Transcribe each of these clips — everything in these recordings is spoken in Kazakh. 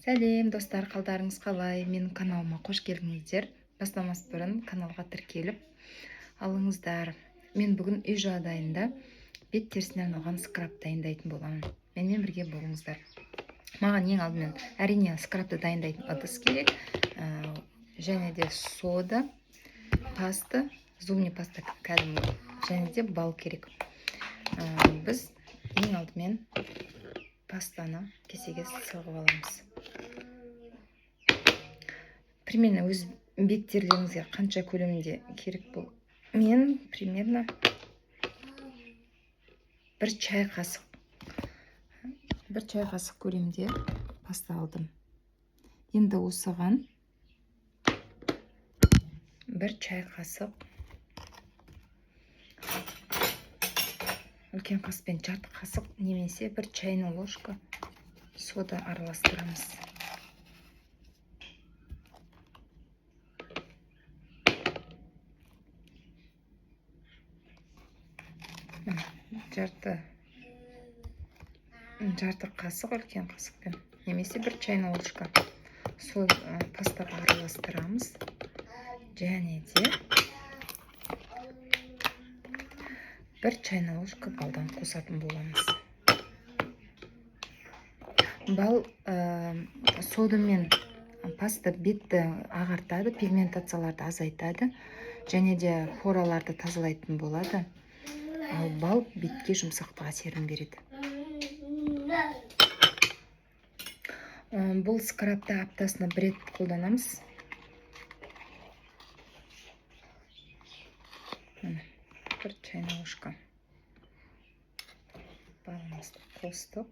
Сәлем достар, қалдарыңыз қалай? Менің каналыма қош келдіңіздер. Бастамас бұрын каналға тіркеліп алыңыздар. Мен бүгін үй жағдайында бет терісіне арналған скраб дайындайтын боламын. Менімен бірге болыңыздар. Маған ең алдымен әрине скрабты дайындайтын ыдыс керек, және де сода, паста, зубный паста кәдімгі, және де бал керек. Біз ең алдымен пастаны кесеге сығып аламыз. Примерно өз беттеріңізге қанша көлемде керек бұл? Мен примерно бір чай қасық көлемде паста алдым. Енді осыған бір чай қасық, үлкен қаспен жарты қасық немесе бір чайный ложка сода араластырамыз. Жарты қасық үлкен қасықпен немесе бір чайный ложка сол пастаға араластырамыз. Және де бір чайный ложка балдан қосатын боламыз. Бал сода мен паста бетті ағартады, пигментацияларды азайтады, және де пораларды тазалайтын болады. Ал бал бетке жұмсақтық әсерін береді. Бұл скрабты аптасына бір рет қолданамыз. Бір чайный ложка балымызды қостық.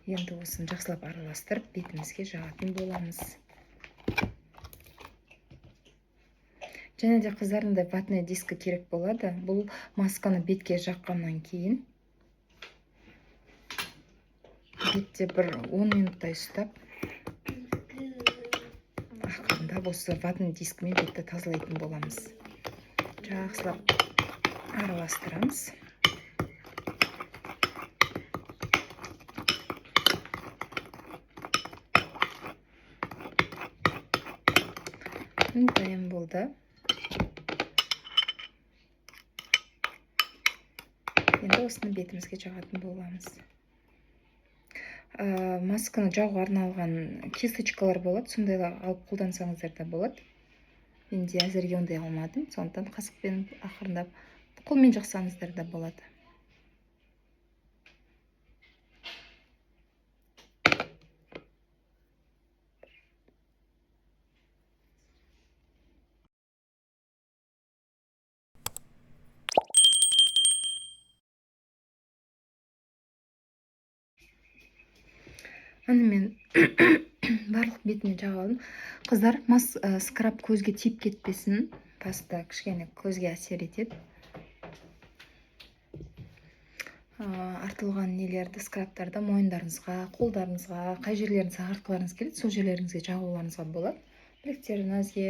Енді осын жақсылап араластырып бетімізге жағатын боламыз. Және де қыздарында ватный диска керек болады. Бұл масканы бетке жаққаннан кейін бетте бір 10 минуттай ұстап, ақырында осы ватный дискімен бетті тазалайтын боламыз. Жақсылап араластырамыз. Дайын болды. Енді осыны бетімізге жағатын боламыз. Масканы жағуға арналған кисточкалар болады, сондайлар алып қолдансаңыздар да болады. Менде әзірге ондай алмадым, сондықтан қасықпен ақырындап қолмен жақсаңыздар да болады. Мен барлық бетіме жағалдым. Қыздар, скраб көзге тиіп кетпесін. Паста кішкене көзге әсер етеді. Артылған нелерді, скрабтарды мойындарыңызға, қолдарыңызға, қай жерлеріңізге артқыларыңыз келеді, сол жерлеріңізге жағуларыңызға болады. Білектеріңізге.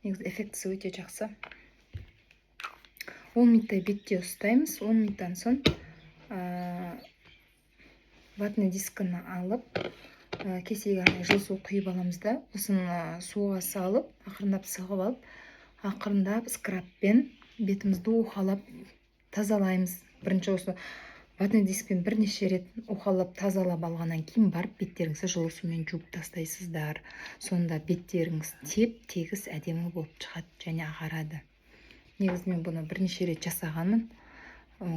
Негізі эффектісі өте жақсы. 10 минуттай бетте ұстаймыз. 10 минуттан соң ватный дискіні алып, кесеге жылы су құйып аламыз да, осын суға салып, ақырындап сығып алып, ақырындап скрабпен бетімізді уқалап тазалаймыз. Бірінші осы ватный дискпен бірнеше рет уқалап тазалап алғаннан кейін барып беттеріңізді жылы сумен жуып тастайсыздар. Сонда беттеріңіз теп-тегіс әдемі болып шығады және ағарады. Негізі мен бұны бірнеше рет жасағанмын.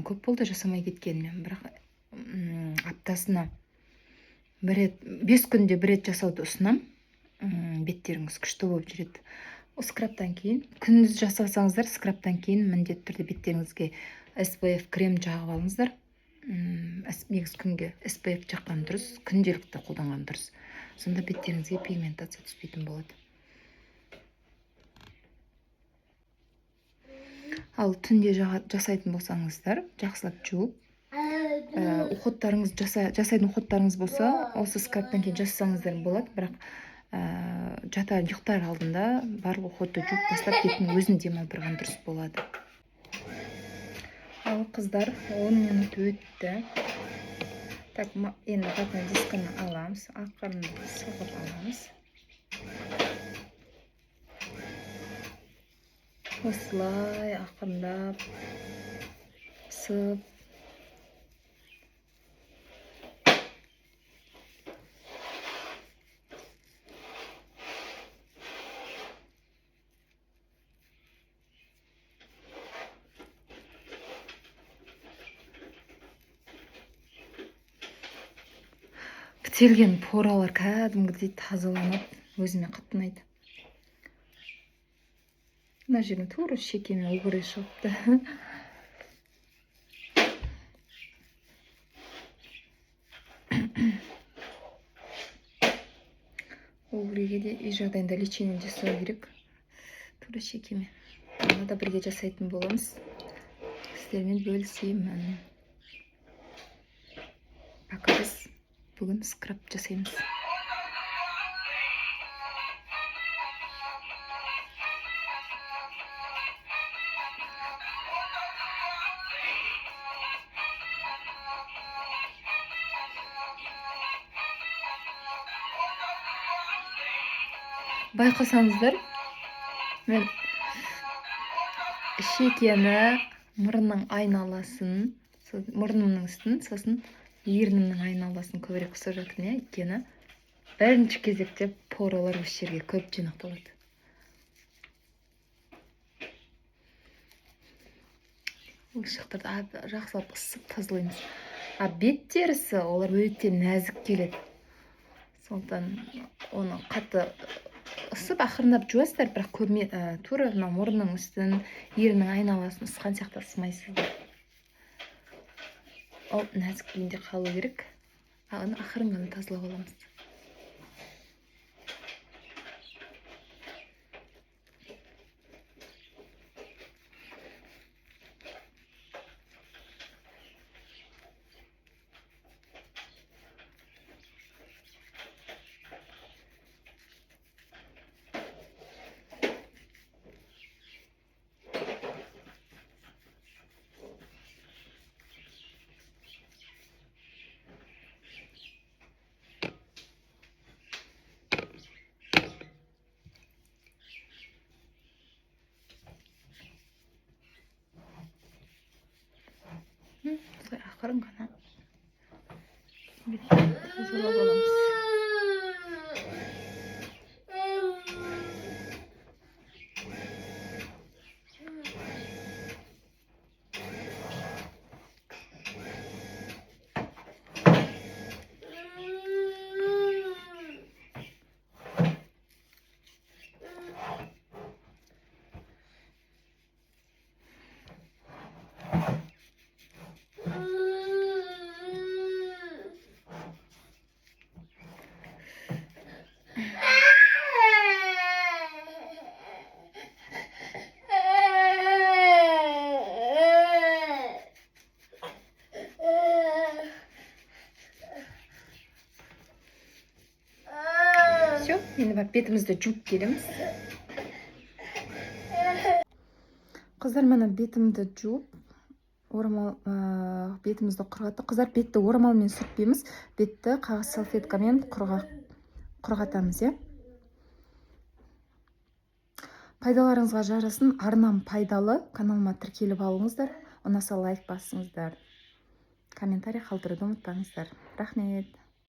Көп болды жасамай кеткенмен, бірақ аптасына 5 күнде бір рет жасауды ұсынам. Беттеріңіз күшті болып жүреді. Скрабтан кейін, күндіз жасасаңыздар, скрабтан кейін міндетті түрде беттеріңізге SPF крем жағып алыңыздар. Негізі күнге SPF жаққан дұрыс, күнделікті қолданған дұрыс. Сонда беттеріңізге пигментация түспейтін болады. Ал түнде жасайтын болсаңыздар, жақсылап жуып, жасайтын уходтарыңыз болса, осы скрабтан кейін жасасаңыздар болады, бірақ ұйықтар алдында барлық уходты жуып тастап беттің өзін демалдырған дұрыс болады. Ал қыздар, 10 минут өтті. Так, енді ватный дискіні аламыз, ақырын сығып аламыз. Осылай ақырындап сып. Бітелген поралар кәдімгідей тазаланып, өзіме қатты ұнайды. Мына жеріне тура шекеме өгіре шығыпты. Өгіреге де үй жағдайында лечение жасау керек. Тура шекеме. Оны да бірге жасайтын боламыз. Сіздермен бөлісемін. Пока біз бүгін скраб жасаймыз. Байқасаңыздар, мен шекені, мұрынның айналасын, мұрнымның үстін, сосын ернімнің айналасын көбірек қысып жатырмын, өйткені бірінші кезекте поралар осы жерге көп жинақталады. Ошақтарды жақсылап ысып тазалаймыз. Бет терісі олар өте нәзік келеді. Сондықтан оны қатты ысып ақырындап жуасыздар, бірақ көрме тура мұрынның үстін, ернің айналасын ысқан сияқты ысымайсыздар. Ол нәзік күйінде қалу керек. Оны ақырын ғана тазалап аламыз. Ақырын ғана тазалап аламыз. Все, енді барып бетімізді жуып келеміз. Қыздар, мені бетімді жуып, бетімізді құрғатты. Қыздар, бетті орамалмен сүртпейміз, бетті қағаз салфеткамен құрғатамыз, е? Пайдаларыңызға жарасын, арнам пайдалы, каналыма тіркеліп алыңыздар, ұнаса лайк басыңыздар, комментарий қалдыруды ұмытпаңыздар. Рахмет.